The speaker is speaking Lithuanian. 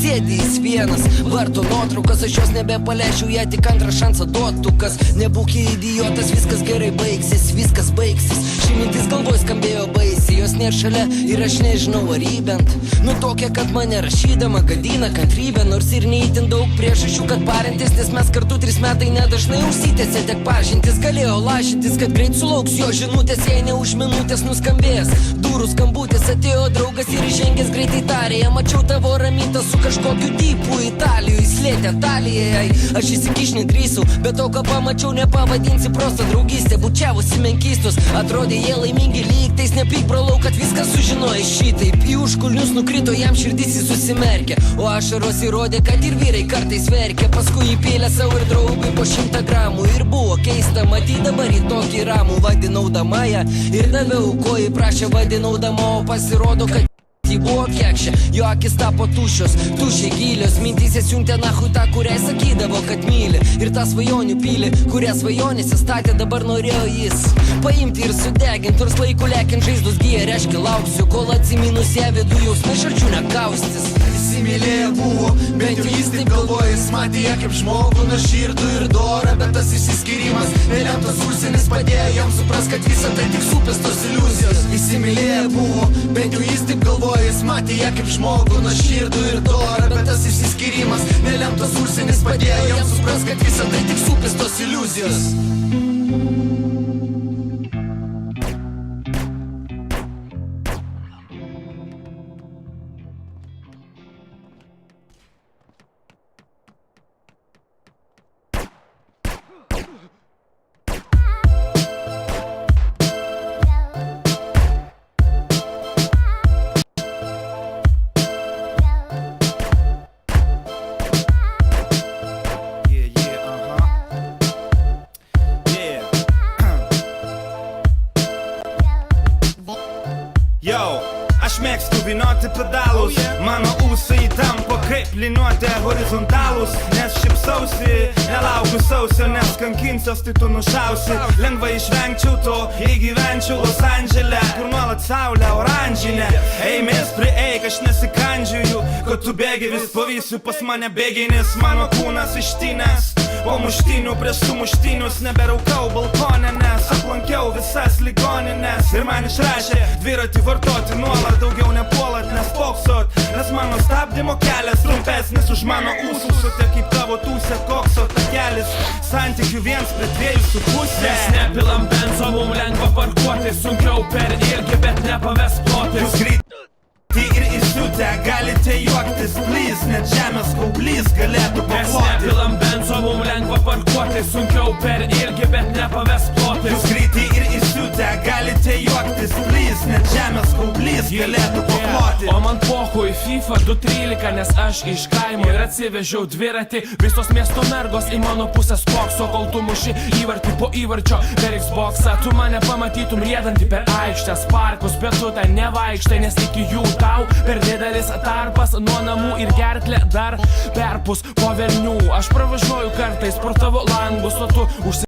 sėdi jis vienas, varto nuotraukas, aš jos nebepalešiu, ją tik antrą šansą duotų, kas nebūk idiotas, viskas gerai baigsis, viskas baigsis. Ši mintis galvoj skambėjo baisiai, jos nėra šalia ir aš nežinau ar jį bent. Nu tokia, kad mane rašydama gadina kantrybę, nors ir neįtin daug priežasčių, kad parintis, nes mes kartu 3 metai nedažnai užsitęsė, tek pažintis galėjo lažintis, kad greit sulauks jo žinutės, jei ne už minutės nuskambės. Durų skambutis, atėjo draugas ir žengęs greitai tarė, mačiau tavo ramytą su kažkokiu dypu Italijoj, slėtė talijai. Aš įsikiš nedrįsau, bet to, ką pamačiau, nepavadinsi prosto draugystė. Bučiavusi menkystus, atrodė jie laimingi lygtais, nepyk brolau, kad viską sužinoja šitaip. Į užkulnius nukrito, jam širdis susimerkė, o ašaros įrodė, kad ir vyrai kartais verkia. Paskui įpylė savo ir draugui po 100 gramų ir buvo keista, matyt dabar į tokį ramų vadinau damają ir daviau, ko įprašė vadinau dama, o pasirodo, kad ji buvo kekšė, jo akis tapo tuščios, tuščiai gilios, mintys siuntė nahui tą, kuriai sakydavo, kad myli, ir tą svajonių pilį, kurią svajonėse statė, dabar norėjo jis paimti ir sudeginti, nors laiku lekiant žaizdus gyja, reiškia lauksiu, kol atsiminus ją vidų jausmai šalčių nekaustis. Įsimylėję buvo, bent jau jis taip galvoja, jis matė ją kaip žmogų nuoširdų ir dorą, bet tas išsiskyrimas, nelemtas užsienis padėjo jam supras, kad visa tai tik supestos iliuzijos. Įsimylėję buvo, bent jau jis taip galvoja, jis matė ją kaip žmogų nuoširdų ir dorą, bet tas išsiskyrimas, nelemtas užsienis padėjo jam supras, kad visa tai tik supestos iliuzijos. Yo, aš mėgstu vynioti pedalus, mano ūsai tampa kaip liniuotė horizontalus, nes šipsausi, nelaukiu sausio, nes kankinsios, tai tu nušausi. Lengvai išvengčiau to, jei gyvenčiau Los Andžele, kur nuolat saulė oranžinė. Eimės prieik, aš nesikandžiuju, kad tu bėgi, vis pavysiu pas mane bėgiai, nes mano kūnas ištynės. Po muštinių prieš sumuštinius neberaukau balkonę, nes aplankiau visas ligoninės. Ir man išrašė dviratį vartoti nuolat, daugiau nepuolat, nespoksot, nes mano stabdymo kelias trumpesnis už mano ūsus. O te kaip tavo tūsė kokso takelis, santykių 1:2,5. Mes nepilam benzo, mum lengva parkuoti, sunkiau per ilgi, bet nepaves plotis. Jūs greitį ir įsiutę galite juoktis, please, net žemės kaublys galėtų Mes pakloti. nepilam benzo, mum lengva parkuoti, sunkiau per ilgi, bet nepaves plotis. Jūs greitį ir įsiutę galite juoktis, please, net žemės kaublys galėtų pakloti. O man pohui FIFA 2.13, nes aš iš kaimo ir atsivežiau dviratį. Visos miesto mergos į mano pusę spokso, kol tu muši įvartį po įvarčio per Xboxą. Tu mane pamatytum riedantį per aikštės parkus, bet tu ten nevaikštai, nes iki jų tau per didelis tarpas nuo namų ir gerklė dar perpus po velnių. Aš pravažiuoju kartais pro tavo langus, o tu